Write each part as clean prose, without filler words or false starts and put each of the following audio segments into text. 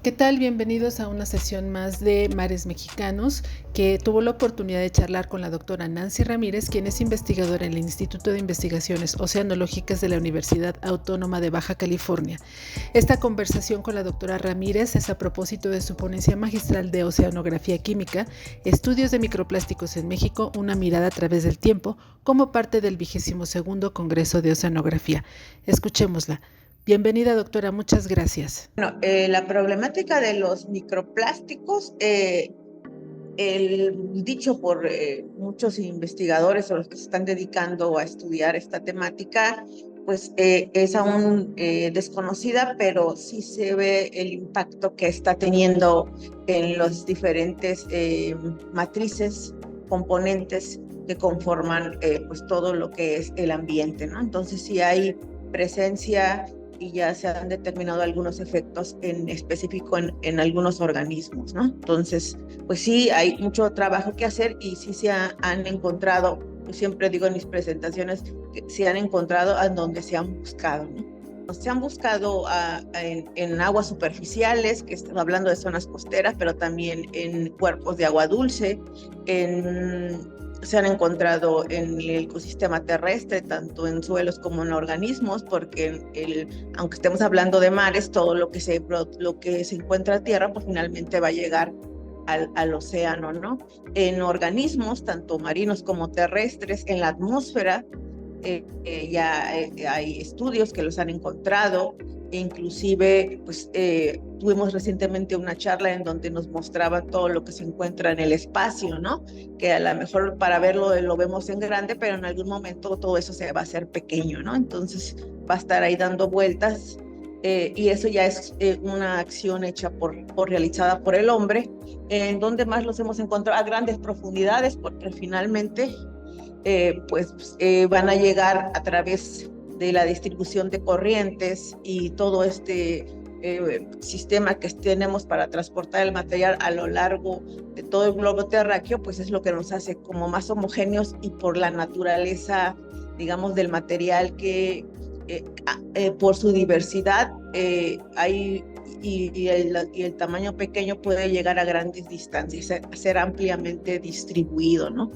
¿Qué tal? Bienvenidos a una sesión más de Mares Mexicanos, que tuvo la oportunidad de charlar con la doctora Nancy Ramírez, quien es investigadora en el Instituto de Investigaciones Oceanológicas de la Universidad Autónoma de Baja California. Esta conversación con la doctora Ramírez es a propósito de su ponencia magistral de Oceanografía Química, Estudios de Microplásticos en México, una mirada a través del tiempo, como parte del 22º Congreso de Oceanografía. Escuchémosla. Bienvenida, doctora, muchas gracias. Bueno, la problemática de los microplásticos, dicho por muchos investigadores o los que se están dedicando a estudiar esta temática, pues es aún desconocida, pero sí se ve el impacto que está teniendo en los diferentes matrices, componentes que conforman pues todo lo que es el ambiente, ¿no? Entonces sí hay presencia y ya se han determinado algunos efectos en específico en algunos organismos, ¿no? Entonces, pues sí, hay mucho trabajo que hacer y sí han encontrado, yo siempre digo en mis presentaciones, que se han encontrado a donde se han buscado, ¿no? Se han buscado en aguas superficiales, que estamos hablando de zonas costeras, pero también en cuerpos de agua dulce, se han encontrado en el ecosistema terrestre, tanto en suelos como en organismos, porque aunque estemos hablando de mares, todo lo que se encuentra a tierra, pues finalmente va a llegar al océano, ¿no? En organismos, tanto marinos como terrestres, en la atmósfera, hay estudios que los han encontrado, e inclusive pues tuvimos recientemente una charla en donde nos mostraba todo lo que se encuentra en el espacio, ¿no? Que a lo mejor para verlo lo vemos en grande, pero en algún momento todo eso se va a hacer pequeño, ¿no? Entonces va a estar ahí dando vueltas, y eso ya es una acción hecha realizada por el hombre. En donde más los hemos encontrado a grandes profundidades, porque finalmente van a llegar a través de la distribución de corrientes y todo este sistema que tenemos para transportar el material a lo largo de todo el globo terráqueo, pues es lo que nos hace como más homogéneos, y por la naturaleza, digamos, del material que por su diversidad y el tamaño pequeño puede llegar a grandes distancias, a ser ampliamente distribuido, ¿no?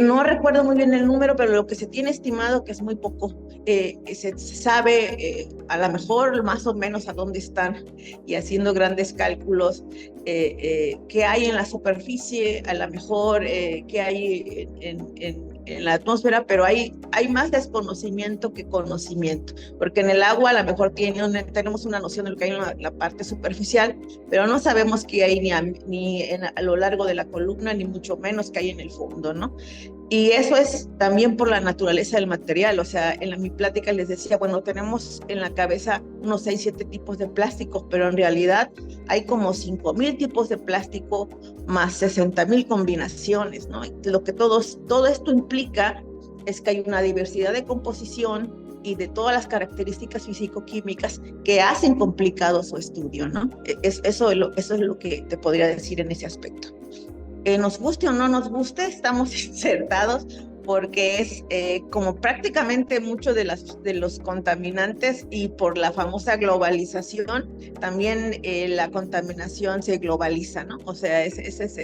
No recuerdo muy bien el número, pero lo que se tiene estimado, que es muy poco, se sabe a lo mejor más o menos a dónde están, y haciendo grandes cálculos, qué hay en la superficie, a lo mejor qué hay en la atmósfera, pero hay más desconocimiento que conocimiento, porque en el agua a lo mejor tenemos una noción de lo que hay en la parte superficial, pero no sabemos qué hay a lo largo de la columna, ni mucho menos qué hay en el fondo, ¿no? Y eso es también por la naturaleza del material. O sea, mi plática les decía, bueno, tenemos en la cabeza unos 6, 7 tipos de plásticos, pero en realidad hay como 5,000 tipos de plástico más 60,000 combinaciones, ¿no? Todo esto implica es que hay una diversidad de composición y de todas las características físico-químicas que hacen complicado su estudio, ¿no? Eso es lo que te podría decir en ese aspecto. Nos guste o no nos guste, estamos insertados, porque es como prácticamente muchos de los contaminantes, y por la famosa globalización, también la contaminación se globaliza, ¿no? O sea, esa es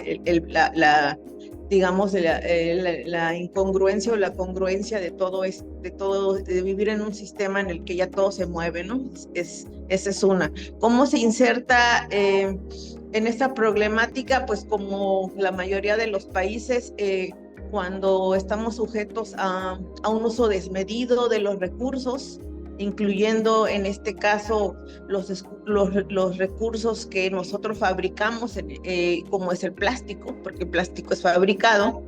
digamos, la incongruencia o la congruencia de todo, de vivir en un sistema en el que ya todo se mueve, ¿no? Esa es una. ¿Cómo se inserta en esta problemática? Pues como la mayoría de los países, cuando estamos sujetos a un uso desmedido de los recursos, incluyendo en este caso los recursos que nosotros fabricamos, como es el plástico, porque el plástico es fabricado,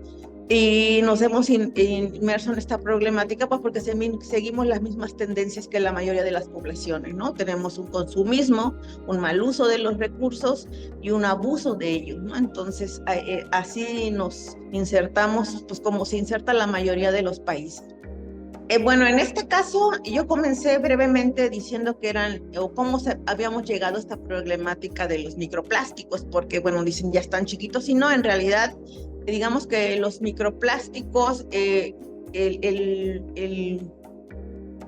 y nos hemos inmerso en esta problemática, pues porque seguimos las mismas tendencias que la mayoría de las poblaciones, ¿no? Tenemos un consumismo, un mal uso de los recursos y un abuso de ellos, ¿no? Entonces, así nos insertamos, pues como se inserta la mayoría de los países. Bueno, en este caso, yo comencé brevemente diciendo que cómo habíamos llegado a esta problemática de los microplásticos, porque, bueno, dicen ya están chiquitos, y no, en realidad, digamos que los microplásticos, el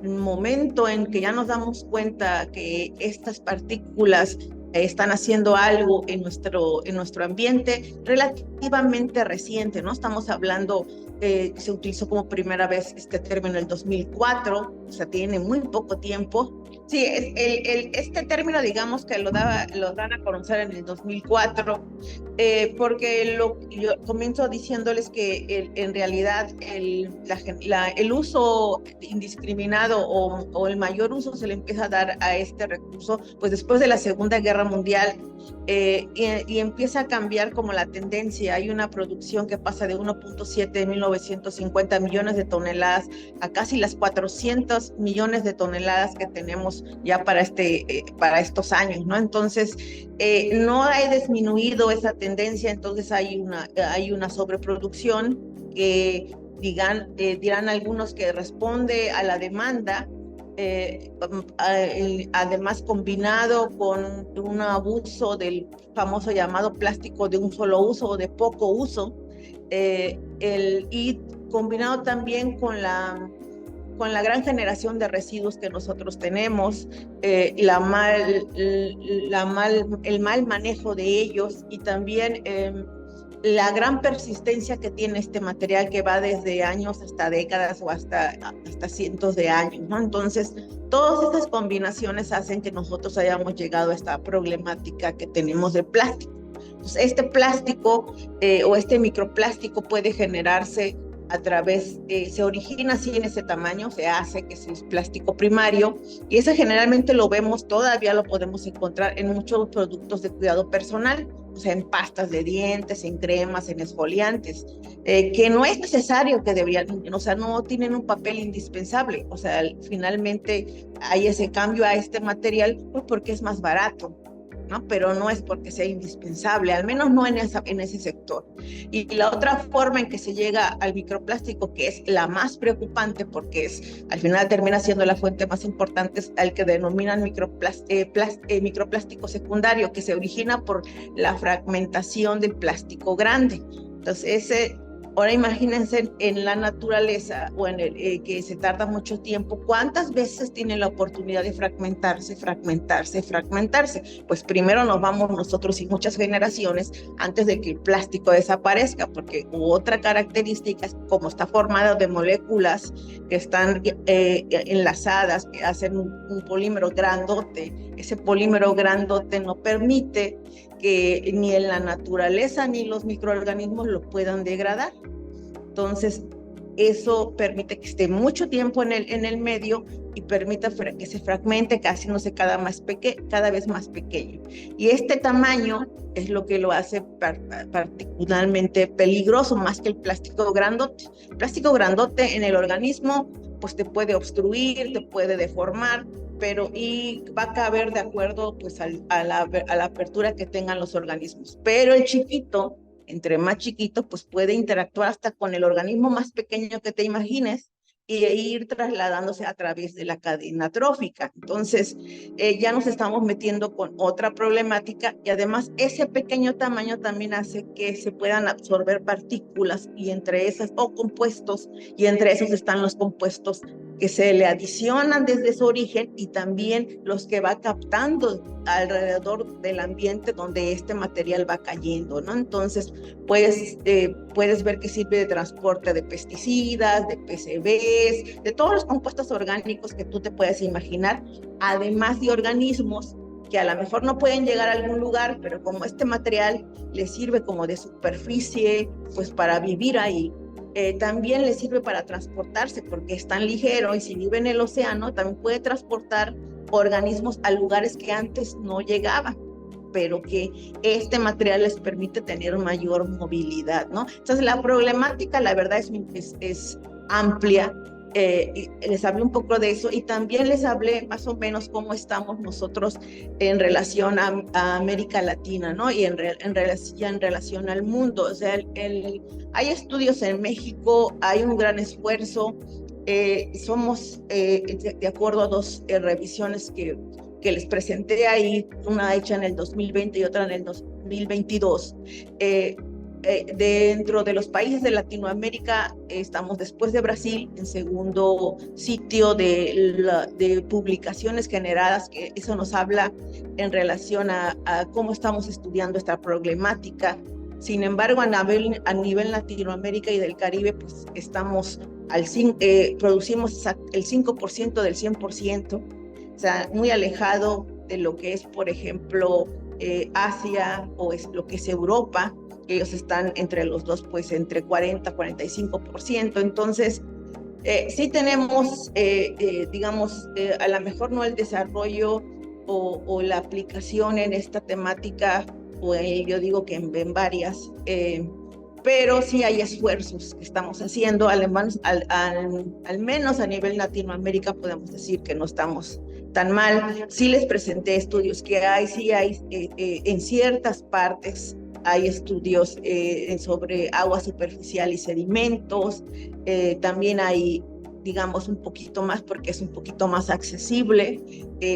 momento en que ya nos damos cuenta que estas partículas están haciendo algo en nuestro ambiente relativamente reciente, ¿no? Estamos hablando, se utilizó como primera vez este término en el 2004, o sea, tiene muy poco tiempo. Sí, este término, digamos que lo dan a conocer en el 2004, porque yo comienzo diciéndoles que en realidad el uso indiscriminado o el mayor uso se le empieza a dar a este recurso, pues después de la Segunda Guerra Mundial, y empieza a cambiar como la tendencia. Hay una producción que pasa de 1.7 de 1950 millones de toneladas a casi las 400 millones de toneladas que tenemos ya para estos años, ¿no? Entonces, no ha disminuido esa tendencia, entonces hay una sobreproducción que dirán algunos que responde a la demanda, además combinado con un abuso del famoso llamado plástico de un solo uso o de poco uso, y combinado también con la gran generación de residuos que nosotros tenemos, el mal manejo de ellos, y también la gran persistencia que tiene este material, que va desde años hasta décadas o hasta cientos de años, ¿no? Entonces, todas estas combinaciones hacen que nosotros hayamos llegado a esta problemática que tenemos de plástico. Entonces, este plástico o este microplástico puede generarse a través, se origina así en ese tamaño, se hace que es plástico primario, y ese generalmente todavía lo podemos encontrar en muchos productos de cuidado personal, o sea, en pastas de dientes, en cremas, en esfoliantes, que no es necesario que deberían, o sea, no tienen un papel indispensable, o sea, finalmente hay ese cambio a este material pues porque es más barato, ¿no? Pero no es porque sea indispensable, al menos no en ese sector. Y la otra forma en que se llega al microplástico, que es la más preocupante, porque al final termina siendo la fuente más importante, es al que denominan microplástico secundario, que se origina por la fragmentación del plástico grande. Entonces, ahora imagínense en la naturaleza o en que se tarda mucho tiempo, ¿cuántas veces tiene la oportunidad de fragmentarse? Pues primero nos vamos nosotros y muchas generaciones antes de que el plástico desaparezca, porque otra característica es como está formado de moléculas que están enlazadas, que hacen un polímero grandote. Ese polímero grandote no permite que ni en la naturaleza ni los microorganismos lo puedan degradar. Entonces, eso permite que esté mucho tiempo en el medio y permita que se fragmente, haciéndose cada vez más pequeño. Y este tamaño es lo que lo hace particularmente peligroso, más que el plástico grandote. El plástico grandote en el organismo pues te puede obstruir, te puede deformar, y va a caber de acuerdo pues a la apertura que tengan los organismos. Pero el chiquito, entre más chiquito, pues puede interactuar hasta con el organismo más pequeño que te imagines y ir trasladándose a través de la cadena trófica. Entonces, ya nos estamos metiendo con otra problemática, y además ese pequeño tamaño también hace que se puedan absorber partículas, y entre esas, o compuestos, y entre esos están los compuestos que se le adicionan desde su origen, y también los que va captando alrededor del ambiente donde este material va cayendo, ¿no? Entonces, puedes ver que sirve de transporte de pesticidas, de PCBs, de todos los compuestos orgánicos que tú te puedes imaginar, además de organismos que a lo mejor no pueden llegar a algún lugar, pero como este material les sirve como de superficie, pues para vivir ahí. También le sirve para transportarse porque es tan ligero, y si vive en el océano también puede transportar organismos a lugares que antes no llegaban, pero que este material les permite tener mayor movilidad, ¿no? Entonces la problemática, la verdad, es amplia. Les hablé un poco de eso, y también les hablé más o menos cómo estamos nosotros en relación a América Latina, ¿no? Y en relación al mundo. O sea, hay estudios en México, hay un gran esfuerzo. Somos, de acuerdo a dos revisiones que les presenté ahí, una hecha en el 2020 y otra en el 2022, dentro de los países de Latinoamérica estamos después de Brasil en segundo sitio de publicaciones generadas, que eso nos habla en relación a cómo estamos estudiando esta problemática. Sin embargo, a nivel Latinoamérica y del Caribe, pues estamos producimos el 5% del 100%, o sea, muy alejado de lo que es, por ejemplo, Asia o es lo que es Europa. Ellos están entre los dos, pues entre 40 y 45%. Entonces, sí tenemos, digamos, a lo mejor no el desarrollo o la aplicación en esta temática, o yo digo que en varias, pero sí hay esfuerzos que estamos haciendo, al menos a nivel Latinoamérica podemos decir que no estamos tan mal. Sí les presenté estudios que hay, sí hay en ciertas partes hay estudios sobre agua superficial y sedimentos, también hay, digamos, un poquito más porque es un poquito más accesible,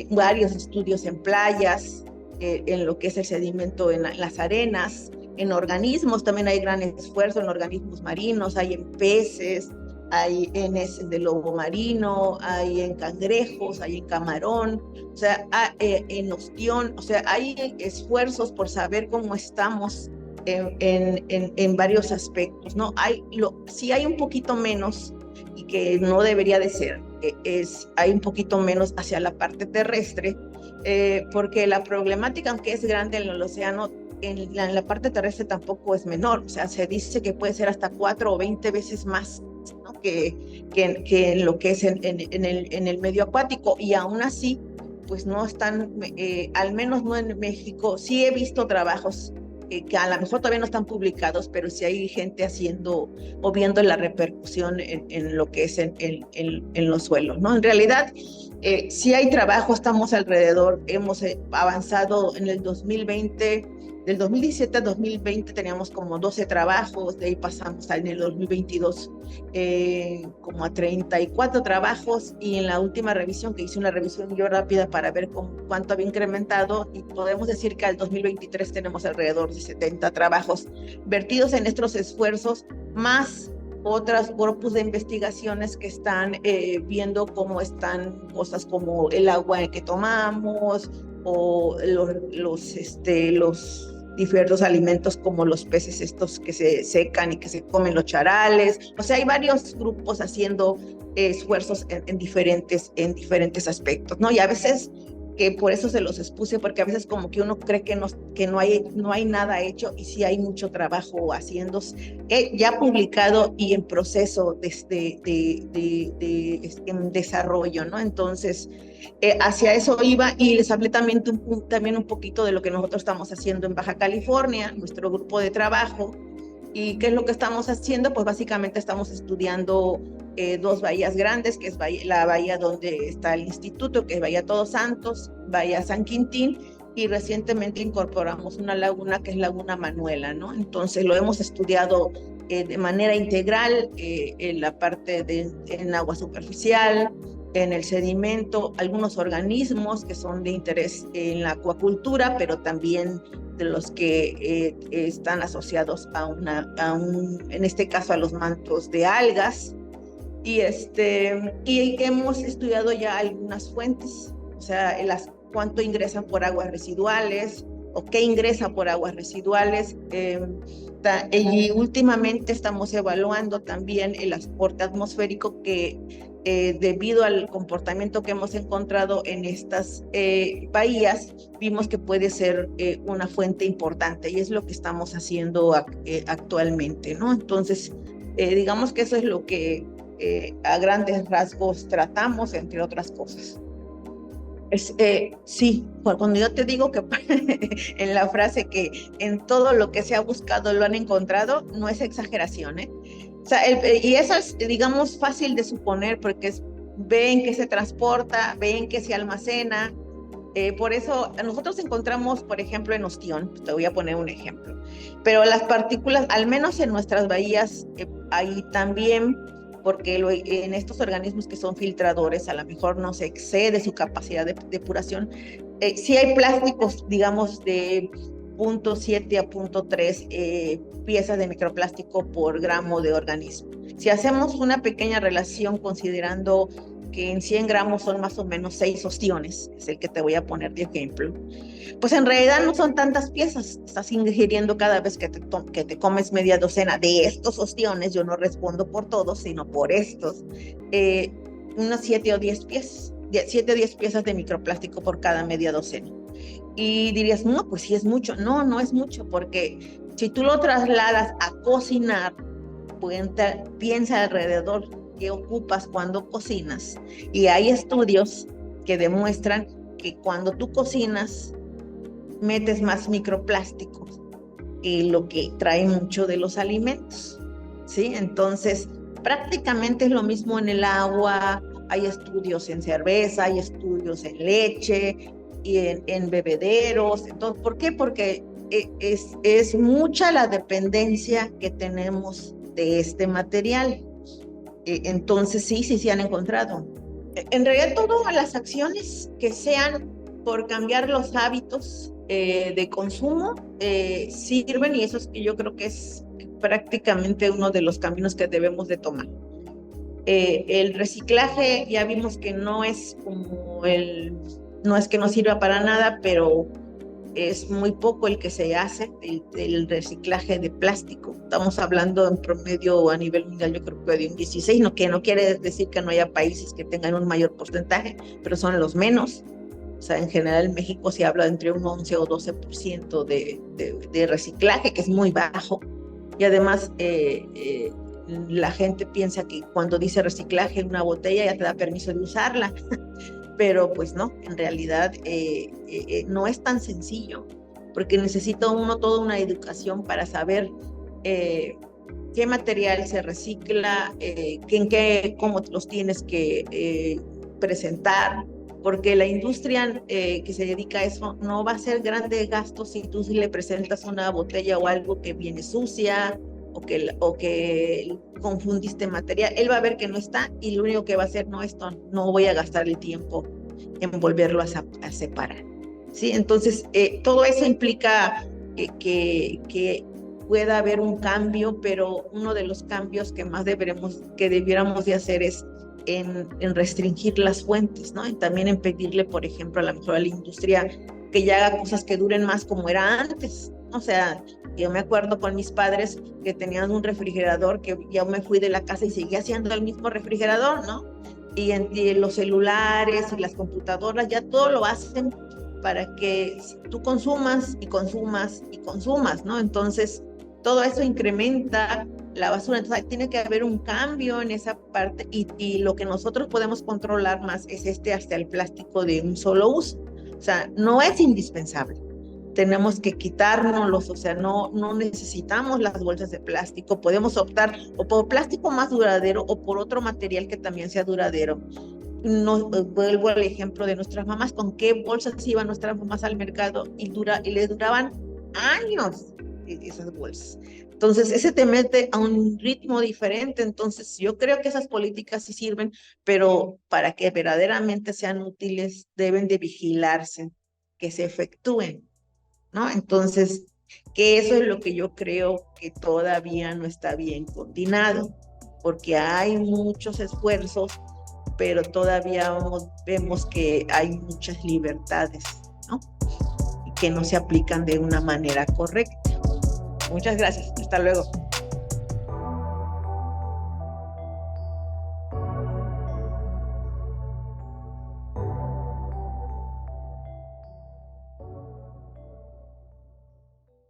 varios estudios en playas, en lo que es el sedimento en las arenas, en organismos también hay gran esfuerzo, en organismos marinos, hay en peces, hay en ese de lobo marino, hay en cangrejos, hay en camarón, o sea, en ostión, o sea, hay esfuerzos por saber cómo estamos en varios aspectos, ¿no? Sí hay un poquito menos, y que no debería de ser, hay un poquito menos hacia la parte terrestre, porque la problemática, aunque es grande en el océano, en la parte terrestre tampoco es menor, o sea, se dice que puede ser hasta 4 o 20 veces más, ¿no? que en lo que es en el medio acuático, y aún así, pues no están, al menos no en México, sí he visto trabajos que a lo mejor todavía no están publicados, pero sí hay gente haciendo o viendo la repercusión en lo que es en los suelos, ¿no? En realidad, sí hay trabajo, estamos alrededor, hemos avanzado en el 2020, del 2017 a 2020 teníamos como 12 trabajos, de ahí pasamos en el 2022 como a 34 trabajos, y en la última revisión, que hice una revisión yo rápida para ver cuánto había incrementado, y podemos decir que al 2023 tenemos alrededor de 70 trabajos vertidos en estos esfuerzos, más otros grupos de investigaciones que están viendo cómo están cosas como el agua que tomamos, o los diversos alimentos como los peces estos que se secan y que se comen los charales. O sea, hay varios grupos haciendo esfuerzos en diferentes aspectos, ¿no? Y a veces, que por eso se los expuse, porque a veces como que uno cree que no hay nada hecho, y sí hay mucho trabajo haciendo, ya publicado y en proceso en desarrollo, ¿no? Entonces, hacia eso iba, y les hablé también un poquito de lo que nosotros estamos haciendo en Baja California, nuestro grupo de trabajo. ¿Y qué es lo que estamos haciendo? Pues básicamente estamos estudiando dos bahías grandes, que es la bahía donde está el instituto, que es Bahía Todos Santos, Bahía San Quintín, y recientemente incorporamos una laguna que es Laguna Manuela, ¿no? Entonces lo hemos estudiado de manera integral, en la parte en agua superficial, en el sedimento, algunos organismos que son de interés en la acuacultura, pero también de los que están asociados en este caso a los mantos de algas, y hemos estudiado ya algunas fuentes, o sea, cuánto ingresan por aguas residuales o qué ingresa por aguas residuales, y últimamente estamos evaluando también el aporte atmosférico que debido al comportamiento que hemos encontrado en estas bahías, vimos que puede ser una fuente importante, y es lo que estamos haciendo actualmente, ¿no? Entonces, digamos que eso es lo que a grandes rasgos tratamos, entre otras cosas. Sí, cuando yo te digo que en la frase que en todo lo que se ha buscado lo han encontrado, no es exageración, ¿eh? O sea, y eso es, digamos, fácil de suponer, porque ven que se transporta, ven que se almacena. Por eso nosotros encontramos, por ejemplo, en ostión, te voy a poner un ejemplo, pero las partículas, al menos en nuestras bahías, ahí también, porque en estos organismos que son filtradores, a lo mejor no se excede su capacidad de depuración. Sí hay plásticos, digamos, 0.7 a 0.3 piezas de microplástico por gramo de organismo. Si hacemos una pequeña relación considerando que en 100 gramos son más o menos 6 ostiones, es el que te voy a poner de ejemplo, pues en realidad no son tantas piezas. Estás ingiriendo cada vez que te comes media docena de estos ostiones. Yo no respondo por todos, sino por estos. Unas 7 o 10 piezas, 7 o 10 piezas de microplástico por cada media docena. Y dirías, no, pues sí es mucho. No, no es mucho, porque si tú lo trasladas a cocinar, piensa alrededor que ocupas cuando cocinas. Y hay estudios que demuestran que cuando tú cocinas, metes más microplásticos que lo que trae mucho de los alimentos, ¿sí? Entonces, prácticamente es lo mismo en el agua. Hay estudios en cerveza, hay estudios en leche y en bebederos. Entonces, ¿por qué? Porque es mucha la dependencia que tenemos de este material. Entonces, sí se han encontrado. En realidad, todas las acciones que sean por cambiar los hábitos de consumo sirven, y eso es que yo creo que es prácticamente uno de los caminos que debemos de tomar. El reciclaje ya vimos que no es no es que no sirva para nada, pero es muy poco el que se hace del reciclaje de plástico. Estamos hablando en promedio a nivel mundial, yo creo que de un 16, que no quiere decir que no haya países que tengan un mayor porcentaje, pero son los menos. O sea, en general en México se habla de entre un 11 o 12% de reciclaje, que es muy bajo. Y además la gente piensa que cuando dice reciclaje en una botella ya te da permiso de usarla. Pero pues no, en realidad no es tan sencillo, porque necesita uno toda una educación para saber qué material se recicla, cómo los tienes que presentar, porque la industria que se dedica a eso no va a hacer grandes gastos si tú le presentas una botella o algo que viene sucia o que confundiste material. Él va a ver que no está y lo único que va a hacer, no voy a gastar el tiempo en volverlo a separar. ¿Sí? Entonces, todo eso implica que pueda haber un cambio, pero uno de los cambios que más debiéramos de hacer es en restringir las fuentes, ¿no? Y también en pedirle, por ejemplo, a lo mejor a la industria que ya haga cosas que duren más como era antes. O sea, yo me acuerdo con mis padres que tenían un refrigerador que ya me fui de la casa y seguía siendo el mismo refrigerador, ¿no? Y los celulares y las computadoras ya todo lo hacen para que tú consumas y consumas y consumas, ¿no? Entonces, todo eso incrementa la basura. Entonces, tiene que haber un cambio en esa parte y lo que nosotros podemos controlar más es hasta el plástico de un solo uso. O sea, no es indispensable. Tenemos que quitárnoslos, o sea, no necesitamos las bolsas de plástico. Podemos optar o por plástico más duradero o por otro material que también sea duradero. No, vuelvo al ejemplo de nuestras mamás, con qué bolsas iban nuestras mamás al mercado y les duraban años esas bolsas. Entonces, ese te mete a un ritmo diferente. Entonces, yo creo que esas políticas sí sirven, pero para que verdaderamente sean útiles, deben de vigilarse, que se efectúen, ¿no? Entonces, que eso es lo que yo creo que todavía no está bien coordinado, porque hay muchos esfuerzos, pero todavía vemos que hay muchas libertades, ¿no? Y que no se aplican de una manera correcta. Muchas gracias. Hasta luego.